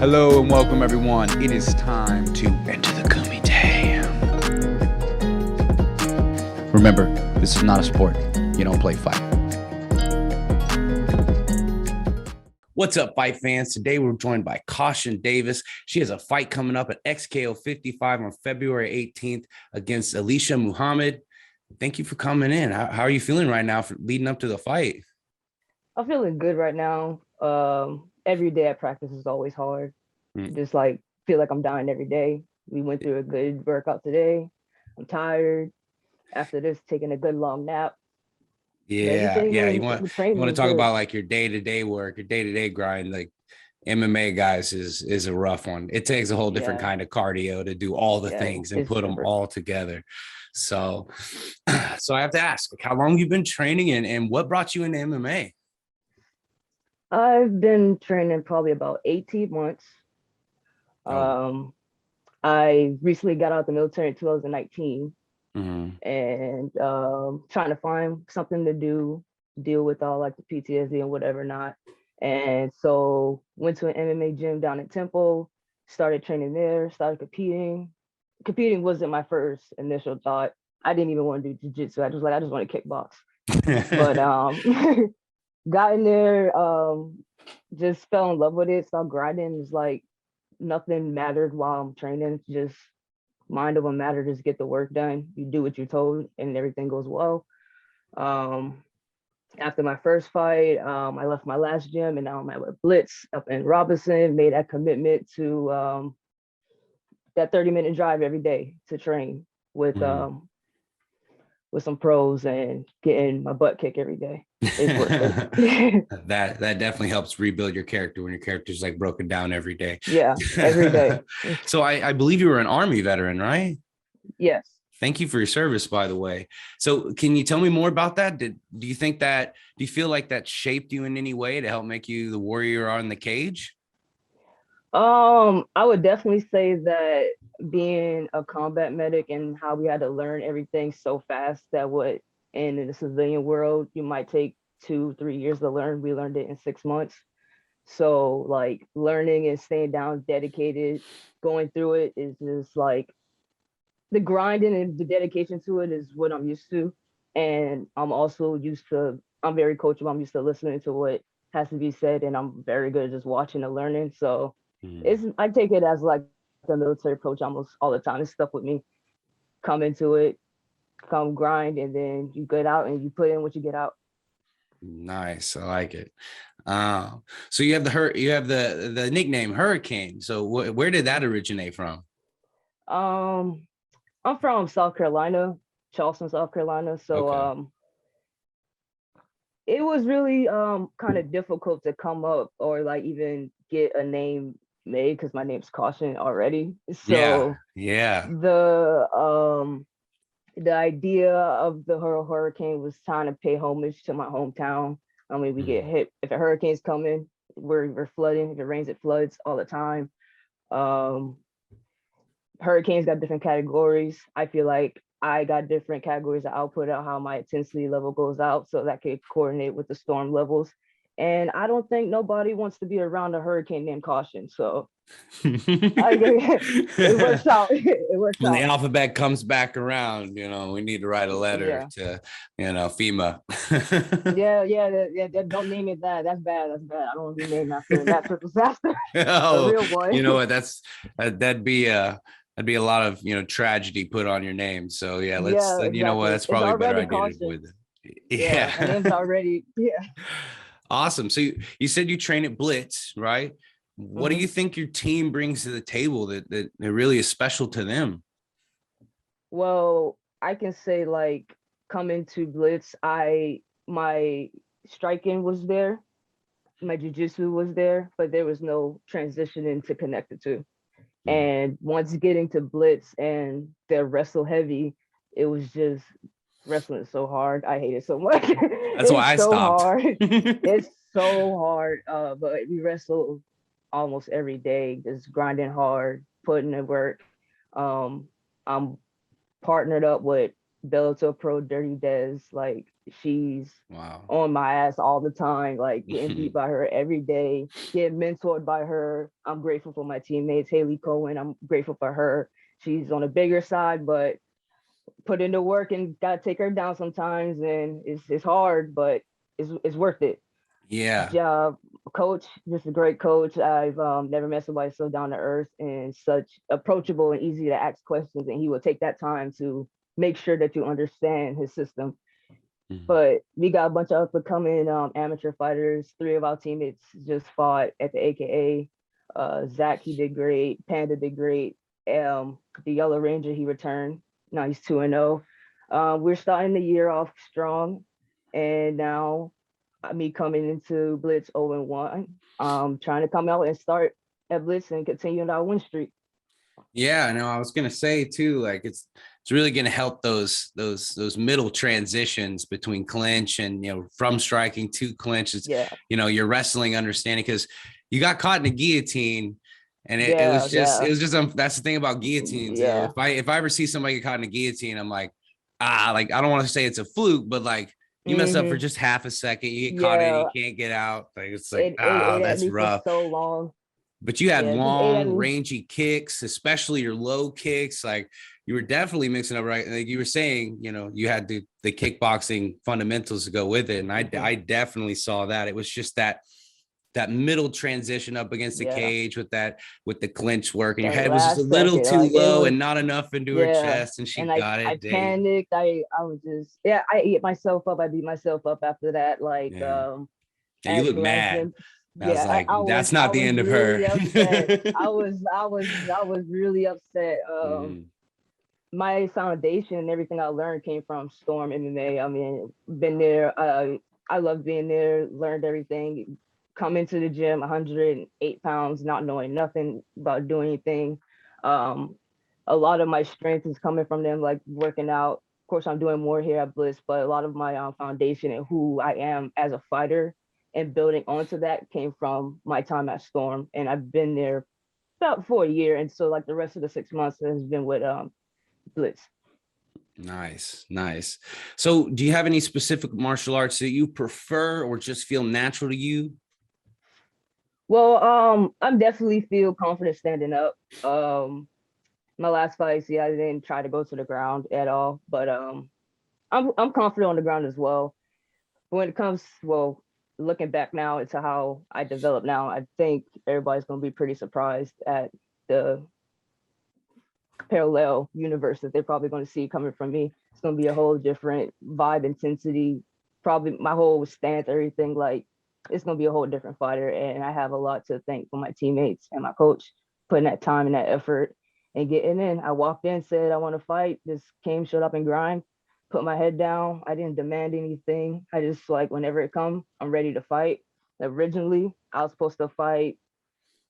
Hello and welcome everyone. It is time to enter the Kumite. Remember, this is not a sport. You don't play fight. What's up, fight fans? Today we're joined by Caution Davis. She has a fight coming up at XKO 55 on February 18th against Alicia Muhammad. Thank you for coming in. How are you feeling right now for leading up to the fight? I'm feeling good right now. Every day at practice is always hard. Just like feel like I'm dying every day. We went through a good workout today. I'm tired. After this, taking a good long nap. Yeah. You want to talk good. about like your day-to-day work, your day-to-day grind. Like MMA guys is a rough one. It takes a whole different kind of cardio to do all the things and put them all together. So I have to ask, like, how long you've been training and what brought you into MMA? I've been training probably about 18 months. I recently got out of the military in 2019 and trying to find something to deal with all like the PTSD and whatever not. And so went to an MMA gym down in Temple, started training there, started competing. Competing wasn't my first initial thought. I didn't even want to do jiu-jitsu. I just want to kickbox. But got in there, just fell in love with it, started grinding. It's like nothing mattered while I'm training. Just mind over matter, just get the work done. You do what you're told and everything goes well. After my first fight, I left my last gym and now I'm at Blitz up in Robinson, made that commitment to that 30-minute drive every day to train with some pros and getting my butt kicked every day. It's worth it. that definitely helps rebuild your character when your character's like broken down every day. Yeah, every day. So I believe you were an Army veteran, right? Yes. Thank you for your service, by the way. So can you tell me more about that? Do you feel like that shaped you in any way to help make you the warrior you are in the cage? I would definitely say that being a combat medic and how we had to learn everything so fast that what in the civilian world you might take 2-3 years to learn, we learned it in 6 months. So like learning and staying down, dedicated, going through it is just like the grinding and the dedication to it is what I'm used to. And I'm very coachable. I'm used to listening to what has to be said, and I'm very good at just watching and learning. So I take it as like the military approach almost all the time. It's stuff with me. Come into it, come grind, and then you get out and you put in what you get out. Nice, I like it. So you have the nickname Hurricane. So where did that originate from? I'm from South Carolina, Charleston, South Carolina. So it was really kind of difficult to come up or like even get a name made because my name's Caution already. So yeah. The idea of the hurricane was trying to pay homage to my hometown. I mean, we get hit if a hurricane's coming, we're flooding. If it rains, it floods all the time. Hurricanes got different categories. I feel like I got different categories of output of how my intensity level goes out, so that could coordinate with the storm levels. And I don't think nobody wants to be around a hurricane named Caution. So it works out. It works when out. The alphabet comes back around, we need to write a letter to, FEMA. Don't name it that. That's bad. I don't want to be named after a natural disaster. Oh, a real one. You know what? That'd be a lot of tragedy put on your name. So exactly. You know what? That's probably a better idea to avoid it. Yeah, my name's already. Yeah. Awesome. So you said you train at Blitz, right? What do you think your team brings to the table that really is special to them? Well, I can say like coming to Blitz, my striking was there, my jiu-jitsu was there, but there was no transitioning to connect the two. And once getting to Blitz and the wrestle heavy, it was just wrestling is so hard. I hate it so much. That's why I stopped. Hard. It's so hard. But we wrestle almost every day, just grinding hard, putting in work. I'm partnered up with Bellator Pro Dirty Dez. Like she's Wow. on my ass all the time, like getting beat by her every day, getting mentored by her. I'm grateful for my teammates, Haley Cohen. I'm grateful for her. She's on a bigger side, but put into work and gotta take her down sometimes, and it's hard, but it's worth it. Yeah. Job coach, just a great coach. I've never met somebody so down to earth and such approachable and easy to ask questions, and he will take that time to make sure that you understand his system. Mhm. But we got a bunch of up and coming amateur fighters. 3 of our teammates just fought at the AKA. Zach, he did great. Panda did great. The Yellow Ranger, he returned. Now he's 2-0. We're starting the year off strong, and now me coming into Blitz 0-1. Trying to come out and start at Blitz and continue our win streak. Yeah, I know. I was gonna say too, like it's really gonna help those middle transitions between clinch and from striking to clinch. It's Yeah, your wrestling understanding, because you got caught in a guillotine, and it yeah, was just yeah, that's the thing about guillotines. yeah. If I ever see somebody get caught in a guillotine, I'm like, like I don't want to say it's a fluke, but like you mess up for Hmm. just half a second, you get caught in, you Yeah, can't get out. Like it's like, it ate at that's me for rough. so long. But you had Yeah, it just ate at long, me. rangy kicks, especially your low kicks. Like you were definitely mixing up right. Like you were saying, you had the kickboxing fundamentals to go with it, and I definitely saw that. It was just that middle transition up against the Yeah, cage with the clinch work, and your that head was just a last little second, too like it low was. and not enough into her Yeah, chest, and she and got I it. panicked. I was just, yeah, I ate myself up. I beat myself up after that. Like Yeah, yeah, you at look mad. grasping. I was Yeah, like, that's I not the was end of her. really upset. I was really upset. Mm, My foundation and everything I learned came from Storm MMA. I mean, been there. I love being there. Learned everything. Come into the gym, 108 pounds, not knowing nothing about doing anything. Um, a lot of my strength is coming from them, like working out. Of course, I'm doing more here at Bliss, but a lot of my foundation and who I am as a fighter and building onto that came from my time at Storm, and I've been there about for a year, and so like the rest of the 6 months has been with Blitz. nice, nice. So, do you have any specific martial arts that you prefer or just feel natural to you? Well, I'm definitely feel confident standing up. My last fight, yeah, I didn't try to go to the ground at all, but I'm confident on the ground as well. But when it comes, well, looking back now into how I develop now, I think everybody's gonna be pretty surprised at the parallel universe that they're probably going to see coming from me. It's going to be a whole different vibe, intensity, probably my whole stance, everything. Like it's going to be a whole different fighter, and I have a lot to thank for my teammates and my coach putting that time and that effort and getting in. I walked in, said I want to fight, just came, showed up and grind, put my head down. I didn't demand anything. I just like whenever it comes, I'm ready to fight. Originally, I was supposed to fight.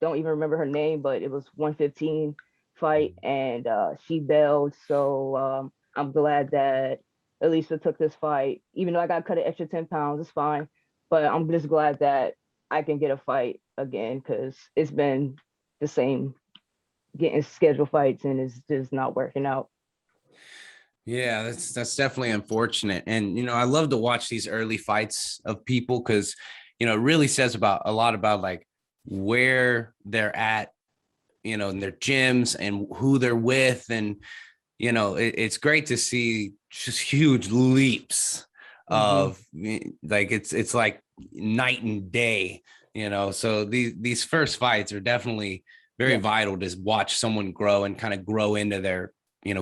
Don't even remember her name, but it was 115 fight, and she bailed. So I'm glad that Elisa took this fight, even though I got cut an extra 10 pounds. It's fine, but I'm just glad that I can get a fight again because it's been the same getting scheduled fights and it's just not working out. Yeah, that's definitely unfortunate. And I love to watch these early fights of people because it really says about a lot about like where they're at, in their gyms and who they're with. And it's great to see just huge leaps Mm-hmm. of like it's like night and day. So these first fights are definitely very Yes. vital to watch someone grow and kind of grow into their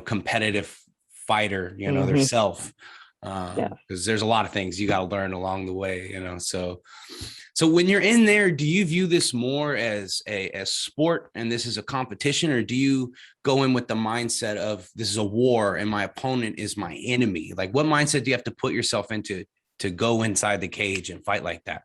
competitive fighter, their Mm-hmm. self. Yeah. Because there's a lot of things you got to learn along the way. So when you're in there, do you view this more as a sport and this is a competition, or do you go in with the mindset of this is a war and my opponent is my enemy? Like what mindset do you have to put yourself into to go inside the cage and fight like that?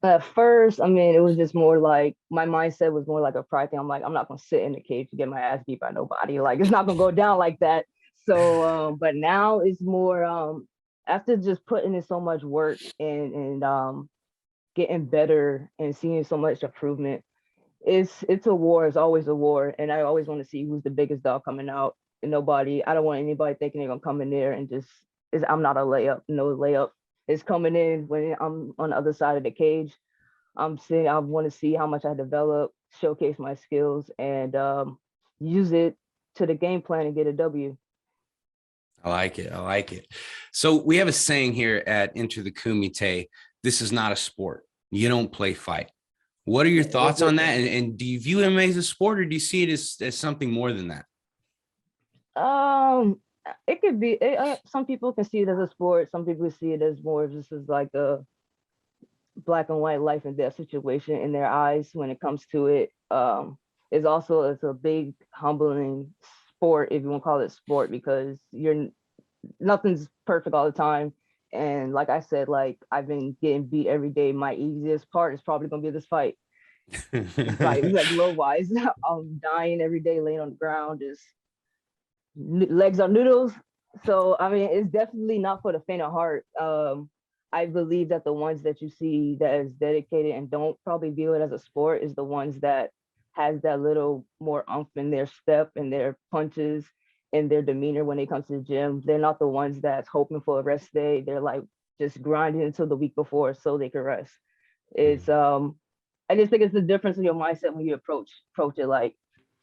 At first, I mean, it was just more like my mindset was more like a pride thing. I'm like, I'm not gonna sit in the cage to get my ass beat by nobody. Like, it's not gonna go down like that. So, but now it's more after just putting in so much work and getting better and seeing so much improvement. It's a war. It's always a war, and I always want to see who's the biggest dog coming out. And nobody, I don't want anybody thinking they're gonna come in there and just is I'm not a layup. No layup. It's coming in when I'm on the other side of the cage. I want to see how much I develop, showcase my skills, and use it to the game plan and get a W. I like it. I like it. So we have a saying here at Enter the Kumite, this is not a sport. You don't play fight. What are your thoughts on that? And do you view MMA as a sport, or do you see it as something more than that? It could be. Some people can see it as a sport. Some people see it as more of this is like a black and white life and death situation in their eyes when it comes to it. It's a big humbling sport, if you want to call it sport, because nothing's perfect all the time. And like I said, like I've been getting beat every day. My easiest part is probably gonna be this fight. Like low wise, I'm dying every day, laying on the ground, just legs are noodles. So I mean, it's definitely not for the faint of heart. I believe that the ones that you see that is dedicated and don't probably view it as a sport is the ones that has that little more umph in their step and their punches and their demeanor when it comes to the gym. They're not the ones that's hoping for a rest day. They're like just grinding until the week before so they can rest. It's I just think it's the difference in your mindset when you approach it. Like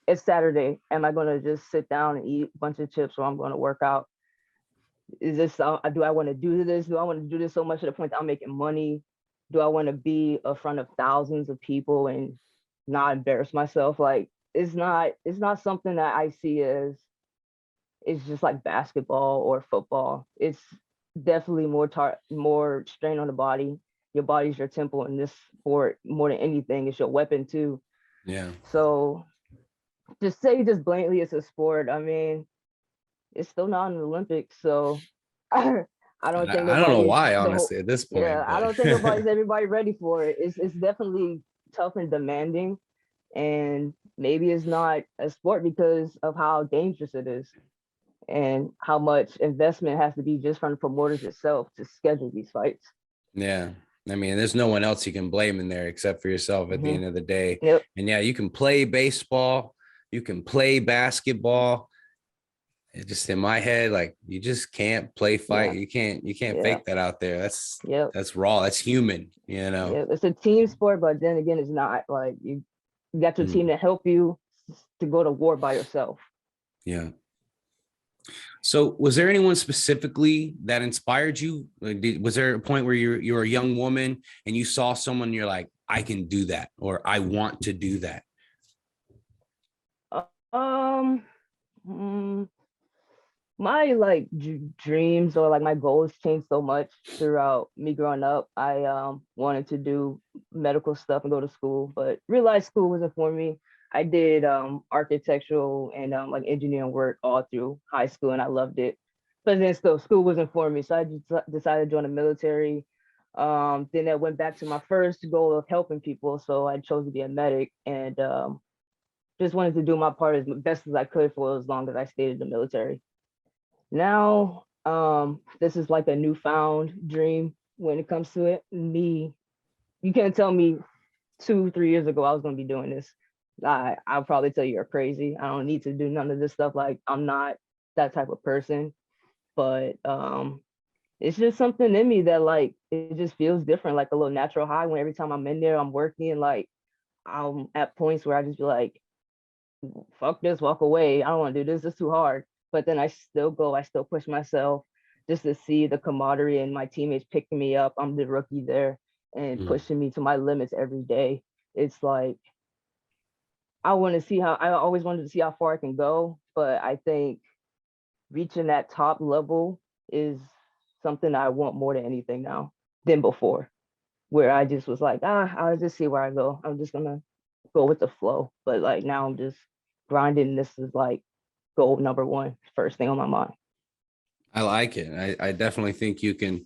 it's Saturday. Am I gonna just sit down and eat a bunch of chips, or I'm gonna work out? Is this do I want to do this? Do I want to do this so much to the point that I'm making money? Do I want to be in front of thousands of people and not embarrass myself? Like it's not something that I see as it's just like basketball or football. It's definitely more strain on the body. Your body's your temple in this sport more than anything. It's your weapon too. Yeah. So just blatantly it's a sport. I mean, it's still not an Olympics, so I don't think I don't know nobody's why, honestly, at this point. yeah, I don't think everybody ready for it. It's definitely tough and demanding, and maybe it's not a sport because of how dangerous it is and how much investment has to be just from the promoters itself to schedule these fights. Yeah. I mean, there's no one else you can blame in there except for yourself at the end of the day. Yep. And yeah, you can play baseball, you can play basketball. It's just in my head, like you just can't play fight. Yeah. You can't fake that out there. Yep. That's raw. That's human, you know. Yeah, it's a team sport, but then again, it's not. Like you got your team to help you to go to war by yourself. Yeah. So was there anyone specifically that inspired you? Was there a point where you're a young woman and you saw someone, you're like, I can do that, or I want to do that? My like dreams or like my goals changed so much throughout me growing up. I wanted to do medical stuff and go to school, but realized school wasn't for me. I did architectural and like engineering work all through high school, and I loved it. But then still, school wasn't for me, so I just decided to join the military. Then I went back to my first goal of helping people, so I chose to be a medic, and just wanted to do my part as best as I could for as long as I stayed in the military. Now, this is like a newfound dream when it comes to it. You can't tell me 2, 3 years ago I was going to be doing this. I'll probably tell you you're crazy. I don't need to do none of this stuff. Like I'm not that type of person. But it's just something in me that like it just feels different, like a little natural high when every time I'm in there, I'm working. Like I'm at points where I just be like, fuck this, walk away. I don't want to do this. It's too hard. But then I still go. I still push myself just to see the camaraderie and my teammates picking me up. I'm the rookie there and pushing me to my limits every day. It's like I always wanted to see how far I can go, but I think reaching that top level is something I want more than anything now than before, where I just was like, I'll just see where I go. I'm just gonna go with the flow. But like now I'm just grinding. This is like goal number one, first thing on my mind. I like it. I definitely think you can,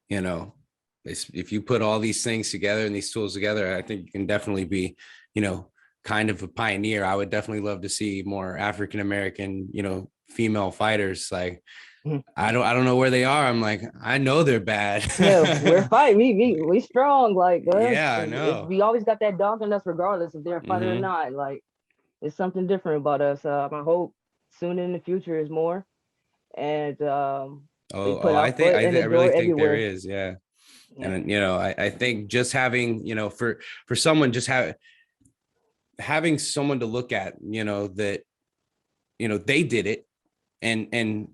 you know, if you put all these things together and these tools together, I think you can definitely be, you know, kind of a pioneer. I would definitely love to see more African-American, you know, female fighters. Like I don't know where they are. I'm like, I know they're bad. Yeah, we're fighting. We strong. Like yeah, I know. we always got that dog in us, regardless if they're a fighter or not. Like it's something different about us. I hope soon in the future is more. And We Oh, put our I think foot in I the door really think there everywhere. is, yeah. Yeah. And I think just having, for someone just having someone to look at, that, they did it, and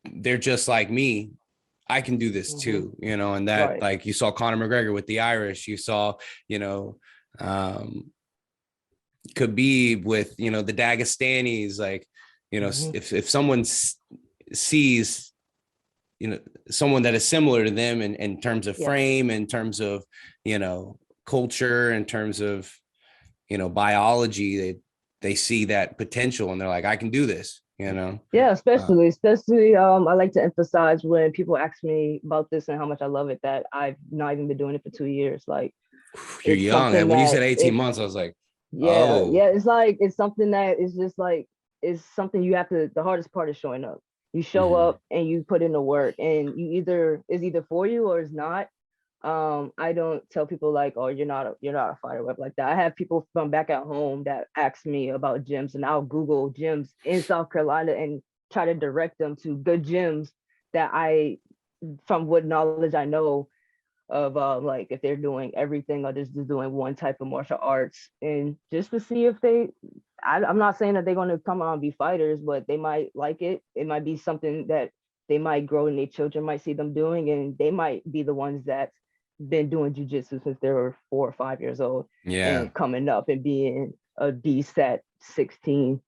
they're just like me. I can do this too, and that, Right. like, you saw Conor McGregor with the Irish, you saw, um, Khabib with, the Dagestanis, like, if someone sees, someone that is similar to them in terms of Yeah. frame, in terms of, culture, in terms of, biology, they see that potential and they're like, I can do this. Yeah, Uh, especially I like to emphasize when people ask me about this and how much I love it that I've not even been doing it for 2 years. Like you're it's young. something When you that said 18 it's months, I was like, yeah, oh. yeah, it's like it's something that is just like it's something you have to the hardest part is showing up. You show Mhm. up and you put in the work and you either for you or it's not. I don't tell people like, oh, you're not a fighter web like that. I have people from back at home that ask me about gyms, and I'll Google gyms in South Carolina and try to direct them to good gyms that from what knowledge I know of, like if they're doing everything or just doing one type of martial arts, and just to see if I'm not saying that they're going to come out and be fighters, but they might like it. It might be something that they might grow and their children might see them doing, and they might be the ones that been doing jujitsu since they were 4 or 5 years old Yeah. and coming up and being a beast at 16.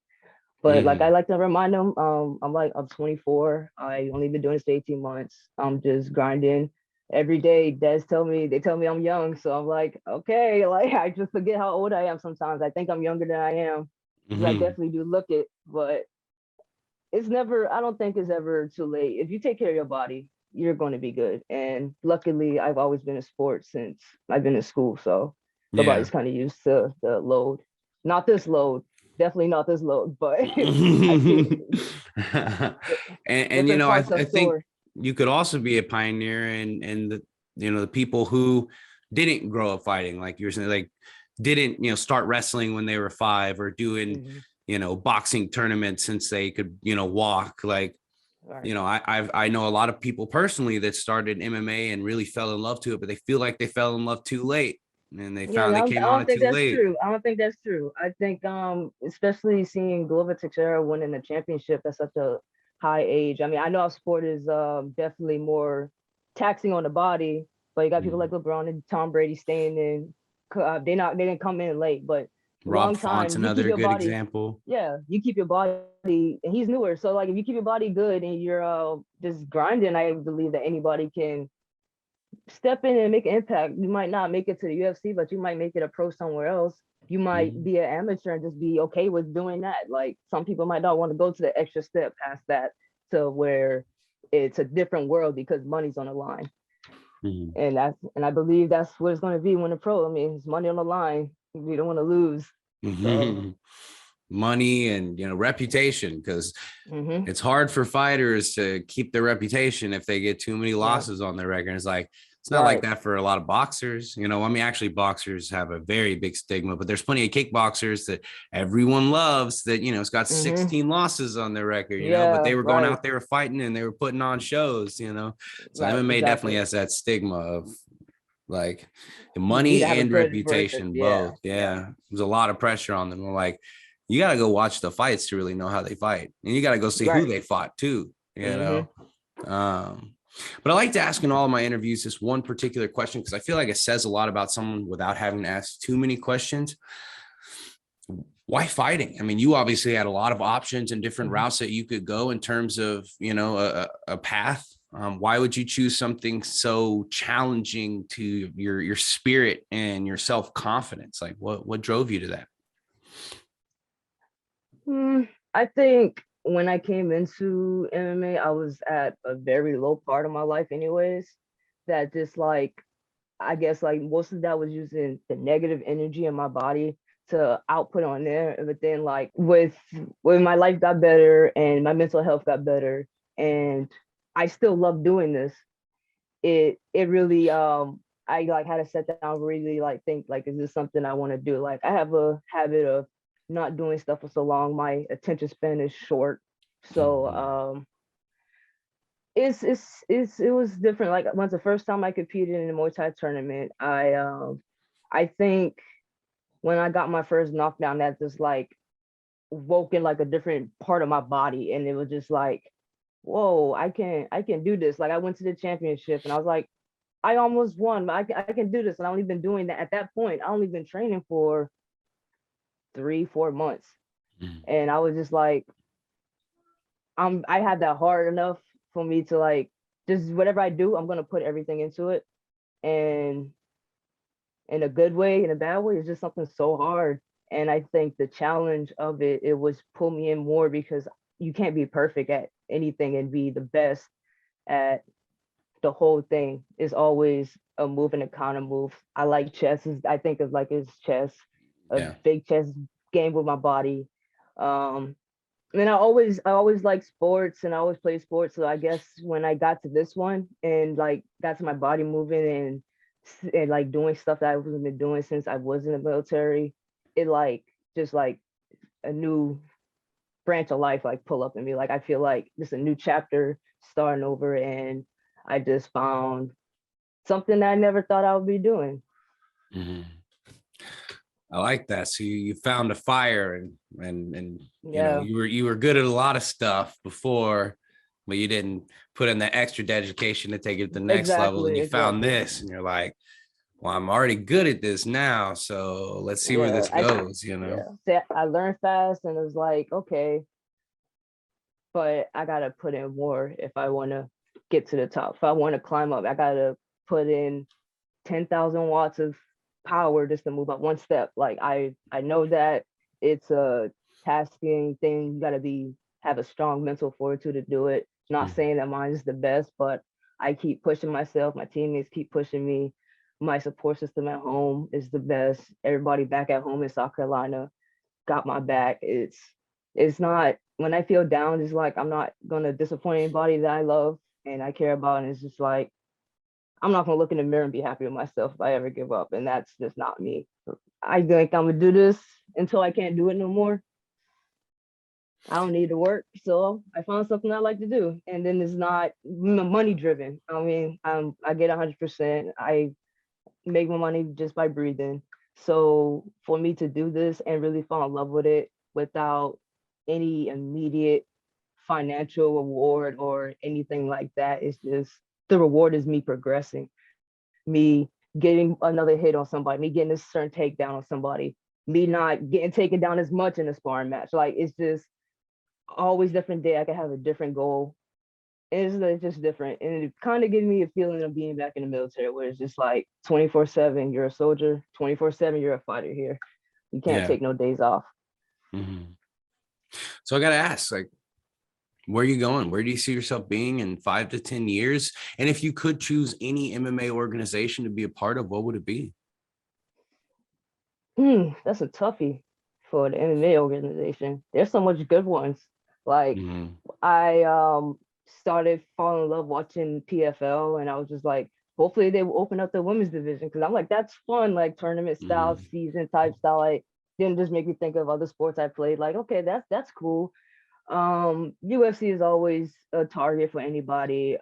But like I Mhm. like to remind them, I'm 24. I only been doing this for 18 months. I'm just grinding every day. They tell me I'm young. So I'm like, okay, like I just forget how old I am sometimes. I think I'm younger than I am because I Mhm. definitely do look it, but I don't think it's ever too late. If you take care of your body, you're going to be good. And luckily, I've always been in sports since I've been in school. So the Yeah. body's kind of used to the load. Not this load, definitely not this load, but I see and different parts I of think sore. you could also be a pioneer in the people who didn't grow up fighting, like you were saying, like didn't start wrestling when they were 5, or doing Mhm. boxing tournaments since they could walk, like Right. I know a lot of people personally that started MMA and really fell in love to it, but they feel like they fell in love too late, and they Yeah, found they I came on don't it think too that's late. true. I don't think that's true. I think especially seeing Glover Teixeira winning the championship at such a high age. I mean, I know our sport is definitely more taxing on the body, but you got people like Mhm. LeBron and Tom Brady staying in. They didn't come in late, but Rob long Font's time you keep another your good body. example. Yeah, you keep your body, and he's newer. So like, if you keep your body good and you're just grinding, I believe that anybody can step in and make an impact. You might not make it to the UFC, but you might make it a pro somewhere else. You might Mhm. be an amateur and just be okay with doing that. Like some people might not want to go to the extra step past that to where it's a different world because money's on the line. Mhm. And I believe that's what it's going to be when a pro. I mean, it's money on the line. We don't want to lose. So Money and reputation, because hmm it's hard for fighters to keep their reputation if they get too many yeah, losses on their record. It's like it's not like right. that for a lot of boxers. I mean, actually, boxers have a very big stigma, but there's plenty of kickboxers that everyone loves that it's got hmm 16 losses on their record. But Yeah, they were going right, out there fighting and they were putting on shows. So right, MMA definitely exactly. has that stigma of like You money have a and good versus. reputation, Yeah, both. yeah, Yeah, there's a lot of pressure on them. We're like, you got to go watch the fights to really know how they fight, and you got to go see who right. they fought too. hmm Um, but I like to ask in all of my interviews this one particular question because I feel like it says a lot about someone without having to ask too many questions. Why fighting? I mean, you obviously had a lot of options and different hmm routes that you could go in terms of, a path. Why would you choose something so challenging to your spirit and your self confidence? Like, what drove you to that? I think when I came into MMA, I was at a very low part of my life, anyways. That just like, I guess like most of that was using the negative energy in my body to output on there. But then like when my life got better and my mental health got better, and I still love doing this, it really I like had to sit down really like think like is this something I want to do? Like I have a habit of not doing stuff for so long. My attention span is short. So Mhm. It was different. Like once the first time I competed in a Muay Thai tournament, I think when I got my first knockdown, that just like woke in like a different part of my body, and it was just like, whoa, I can do this. Like I went to the championship, and I was like, I almost won, but I can do this. And I only been doing that at that point. I only been training for 3-4 months, Mm. and I was just like, I had that hard enough for me to like just whatever I do, I'm gonna put everything into it, and in a good way, in a bad way, it's just something so hard. And I think the challenge of it was pull me in more because you can't be perfect at anything and be the best at the whole thing. Is always a move and a counter move. I like chess. I think of like it's chess, a Yeah. big chess game with my body. Um, and I always like sports and I always play sports. So I guess when I got to this one and like got to my body moving and like doing stuff that I wasn't been doing since I was in the military, it like just like a new branch of life like pull up in me. Like I feel like this is a new chapter starting over, and I just found something that I never thought I would be doing. Mm-hmm. I like that. So you found a fire, and you know, Yeah, you were good at a lot of stuff before, but you didn't put in that extra dedication to take it to the next level. And exactly, you found exactly. this, and you're like, well, I'm already good at this now. So let's see where Yeah, this goes, you know? yeah. So I learned fast, and it was like, okay, but I gotta put in more if I want to get to the top. If I want to climb up, I gotta put in 10,000 watts of power just to move up one step. Like I know that it's a tasking thing. You gotta have a strong mental fortitude to do it. Not Mhm. saying that mine is the best, but I keep pushing myself. My teammates keep pushing me. My support system at home is the best. Everybody back at home in South Carolina got my back. It's not when I feel down, it's like I'm not gonna disappoint anybody that I love and I care about. And it's just like I'm not gonna look in the mirror and be happy with myself if I ever give up. And that's just not me. I think I'm gonna do this until I can't do it no more. I don't need to work, so I found something I like to do, and then it's not money driven. I mean, I get 100%. I make my money just by breathing. So for me to do this and really fall in love with it without any immediate financial reward or anything like that, it's just the reward is me progressing, me getting another hit on somebody, me getting a certain takedown on somebody, me not getting taken down as much in a sparring match. Like it's just always different day. I can have a different goal. It's just different. And it kind of gives me a feeling of being back in the military where it's just like 24/7, you're a soldier, 24/7, you're a fighter here. You can't Yeah. take no days off. Mhm. So I got to ask, like, where are you going? Where do you see yourself being in 5 to 10 years? And if you could choose any MMA organization to be a part of, what would it be? That's a toughie for the MMA organization. There's so much good ones. Like Mhm. I started falling in love watching PFL, and I was just like, hopefully they will open up the women's division because I'm like, that's fun, like tournament style, Mhm. season type style. Like didn't just make me think of other sports I played. Like, okay, that's cool. UFC is always a target for anybody.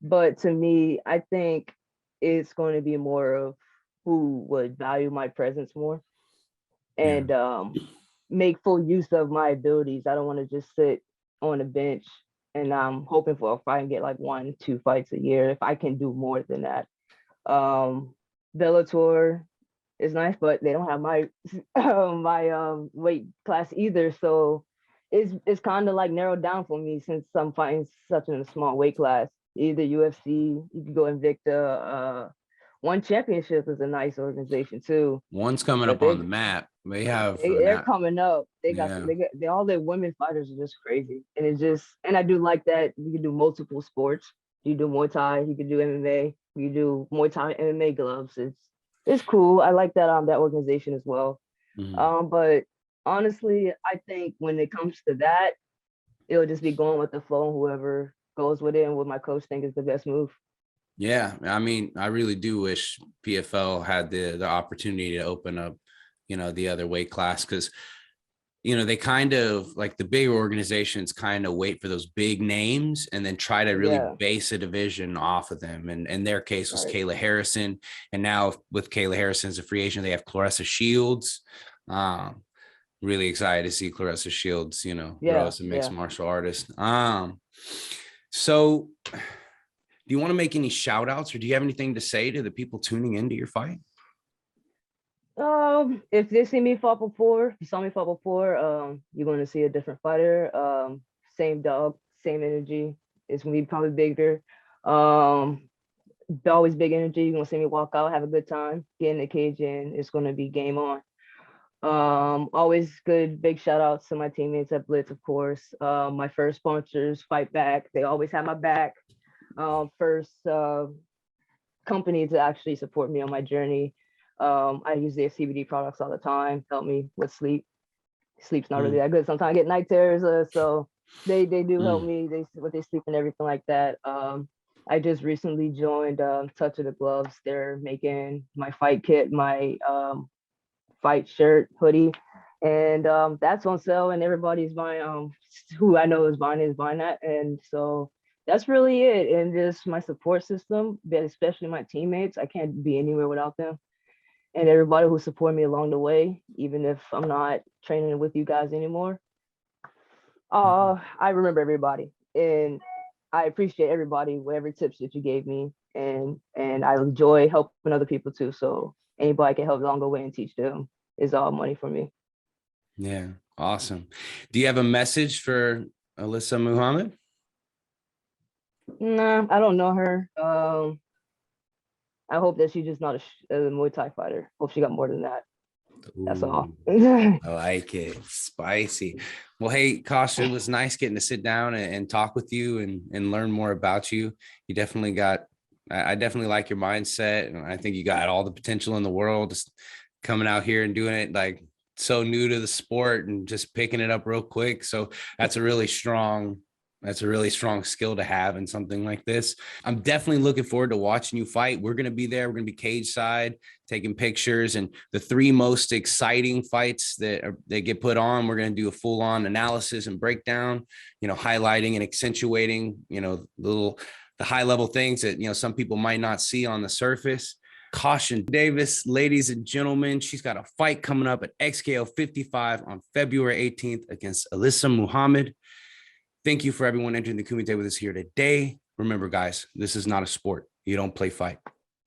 But to me, I think it's going to be more of who would value my presence more Yeah. and make full use of my abilities. I don't want to just sit on a bench and I'm hoping for if I can get like 1-2 fights a year. If I can do more than that, Bellator is nice, but they don't have my weight class either. So it's kind of like narrowed down for me since I'm fighting such in a small weight class. Either UFC, you can go Invicta. One Championship is a nice organization too, One's coming but up on the map. They have they're coming up. yeah. All their women fighters are just crazy, and it's just and I do like that you can do multiple sports. You do Muay Thai, you can do MMA, you do Muay Thai MMA gloves. It's cool. I like that organization as well. Mhm. But honestly, I think when it comes to that, it'll just be going with the flow and whoever goes with it and what my coach think is the best move. Yeah, I mean, I really do wish PFL had the opportunity to open up, you know, the other weight class because you know, they kind of like the bigger organizations kind of wait for those big names and then try to really base a division off of them. And in their case was Kayla Harrison. And now with Kayla Harrison as a free agent, they have Claressa Shields. Really excited to see Claressa Shields, you know, grow as a mixed martial artist. So do you want to make any shout outs, or do you have anything to say to the people tuning into your fight? If they see me fight before, you saw me fight before, you're going to see a different fighter. Same dog, same energy. It's going to be probably bigger. Always big energy. You're going to see me walk out, have a good time, get in the cage, and it's going to be game on. Always good big shout outs to my teammates at Blitz, of course. My first sponsors, Fight Back. They always have my back. First company to actually support me on my journey. I use their CBD products all the time, help me with sleep. Sleep's not really that good. Sometimes I get night terrors, so they do help me with their sleep and everything like that. I just recently joined Touch of the Gloves. They're making my fight kit, my fight shirt, hoodie, and that's on sale, and everybody's buying. Who I know is buying that, and so that's really it. And just my support system, but especially my teammates. I can't be anywhere without them. And everybody who support me along the way, even if I'm not training with you guys anymore. I remember everybody, and I appreciate everybody, whatever tips that you gave me, and I enjoy helping other people too. So anybody can help along the way and teach them is all money for me. Yeah, awesome. Do you have a message for Alyssa Muhammad? Nah, I don't know her. I hope that she's just not a Muay Thai fighter. Hope she got more than that. That's all. I like it. Spicy. Well, hey, Kasha, it was nice getting to sit down and talk with you and learn more about you. You definitely got, I definitely like your mindset. And I think you got all the potential in the world, just coming out here and doing it like so new to the sport and just picking it up real quick. So that's a really strong skill to have in something like this. I'm definitely looking forward to watching you fight. We're going to be there. We're going to be cage side, taking pictures, and the 3 most exciting fights that get put on, we're going to do a full on analysis and breakdown, you know, highlighting and accentuating, you know, the high level things that, you know, some people might not see on the surface. Caution Davis, ladies and gentlemen, she's got a fight coming up at XKO 55 on February 18th against Alyssa Muhammad. Thank you for everyone entering the Kumite with us here today. Remember, guys, this is not a sport. You don't play fight.